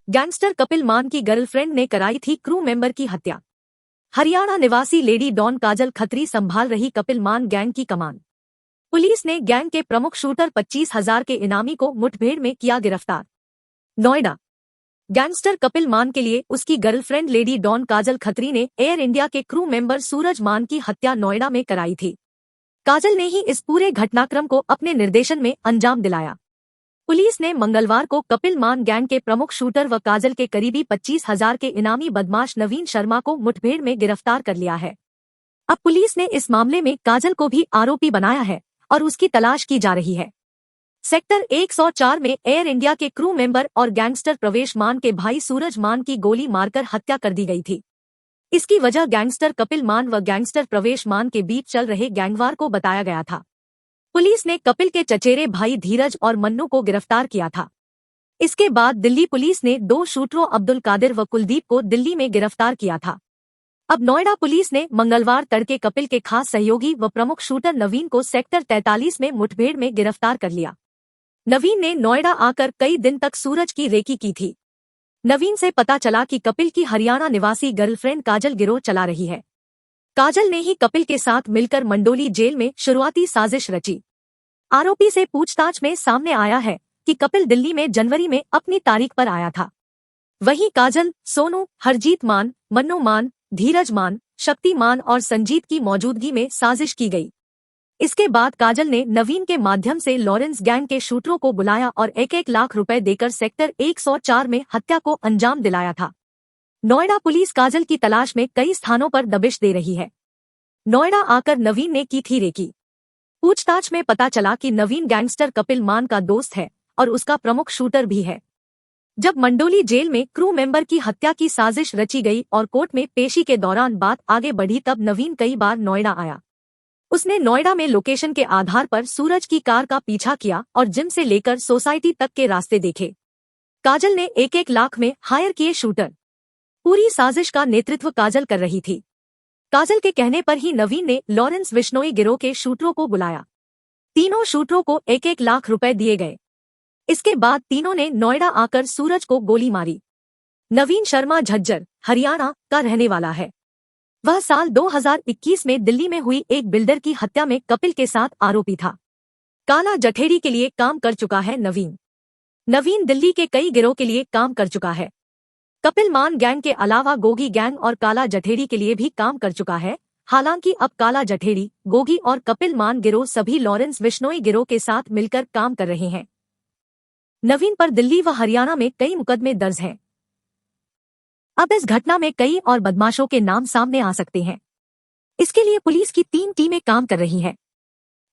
Gangster Kapil मान की girlfriend ने कराई थी क्रू मेंबर की हत्या। हरियाणा निवासी लेडी डॉन काजल खत्री संभाल रही कपिल मान गैंग की कमान। पुलिस ने गैंग के प्रमुख शूटर 25,000 के इनामी को मुठभेड़ में किया गिरफ्तार। नोएडा। गैंगस्टर कपिल मान के लिए उसकी गर्लफ्रेंड लेडी डॉन काजल खत्री ने एयर इंडिया के क्रू मेंबर सूरज मान की हत्या नोएडा में कराई थी। काजल ने ही इस पूरे घटनाक्रम को अपने निर्देशन में अंजाम दिलाया। पुलिस ने मंगलवार को कपिल मान गैंग के प्रमुख शूटर व काजल के करीबी 25,000 के इनामी बदमाश नवीन शर्मा को मुठभेड़ में गिरफ्तार कर लिया है। अब पुलिस ने इस मामले में काजल को भी आरोपी बनाया है और उसकी तलाश की जा रही है। सेक्टर 104 में एयर इंडिया के क्रू मेंबर और गैंगस्टर प्रवेश मान के भाई सूरज मान की गोली मारकर हत्या कर दी गई थी। इसकी वजह गैंगस्टर कपिल मान व गैंगस्टर प्रवेश मान के बीच चल रहे गैंगवार को बताया गया था। पुलिस ने कपिल के चचेरे भाई धीरज और मन्नू को गिरफ्तार किया था। इसके बाद दिल्ली पुलिस ने 2 शूटरों अब्दुल कादिर व कुलदीप को दिल्ली में गिरफ्तार किया था। अब नोएडा पुलिस ने मंगलवार तड़के कपिल के खास सहयोगी व प्रमुख शूटर नवीन को सेक्टर 43 में मुठभेड़ में गिरफ्तार कर लिया। नवीन ने नोएडा आकर कई दिन तक सूरज की रेकी की थी। नवीन से पता चला कि कपिल की हरियाणा निवासी गर्लफ्रेंड काजल गिरोह चला रही है। काजल ने ही कपिल के साथ मिलकर मंडोली जेल में शुरुआती साजिश रची। आरोपी से पूछताछ में सामने आया है कि कपिल दिल्ली में जनवरी में अपनी तारीख पर आया था। वहीं काजल, सोनू, हरजीत मान, मन्नू मान, धीरज मान, शक्ति मान और संजीत की मौजूदगी में साजिश की गई। इसके बाद काजल ने नवीन के माध्यम से लॉरेंस गैंग के शूटरों को बुलाया और 1-1 लाख रुपए देकर सेक्टर 104 में हत्या को अंजाम दिलाया था। नोएडा पुलिस काजल की तलाश में कई स्थानों पर दबिश दे रही है। नोएडा आकर नवीन ने की थी रेकी। पूछताछ में पता चला कि नवीन गैंगस्टर कपिल मान का दोस्त है और उसका प्रमुख शूटर भी है। जब मंडोली जेल में क्रू मेंबर की हत्या की साजिश रची गई और कोर्ट में पेशी के दौरान बात आगे बढ़ी, तब नवीन कई बार नोएडा आया। उसने नोएडा में लोकेशन के आधार पर सूरज की कार का पीछा किया और जिम से लेकर सोसाइटी तक के रास्ते देखे। काजल ने 1-1 लाख में हायर किए शूटर। पूरी साजिश का नेतृत्व काजल कर रही थी। काजल के कहने पर ही नवीन ने लॉरेंस बिश्नोई गिरोह के शूटरों को बुलाया। तीनों शूटरों को 1-1 लाख रुपए दिए गए। इसके बाद तीनों ने नोएडा आकर सूरज को गोली मारी। नवीन शर्मा झज्जर, हरियाणा का रहने वाला है। वह साल 2021 में दिल्ली में हुई एक बिल्डर की हत्या में कपिल के साथ आरोपी था। काला जठेड़ी के लिए काम कर चुका है नवीन दिल्ली के कई गिरोह के लिए काम कर चुका है। कपिल मान गैंग के अलावा गोगी गैंग और काला जठेड़ी के लिए भी काम कर चुका है। हालांकि अब काला जठेड़ी, गोगी और कपिल मान गिरोह सभी लॉरेंस बिश्नोई गिरोह के साथ मिलकर काम कर रहे हैं। नवीन पर दिल्ली व हरियाणा में कई मुकदमे दर्ज हैं। अब इस घटना में कई और बदमाशों के नाम सामने आ सकते हैं। इसके लिए पुलिस की 3 टीमें काम कर रही हैं।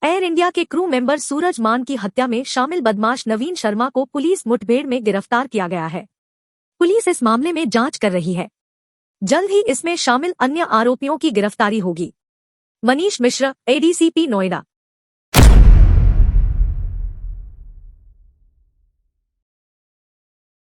एयर इंडिया के क्रू मेंबर सूरज मान की हत्या में शामिल बदमाश नवीन शर्मा को पुलिस मुठभेड़ में गिरफ्तार किया गया है। पुलिस इस मामले में जांच कर रही है। जल्द ही इसमें शामिल अन्य आरोपियों की गिरफ्तारी होगी। मनीष मिश्र, एडीसीपी नोएडा।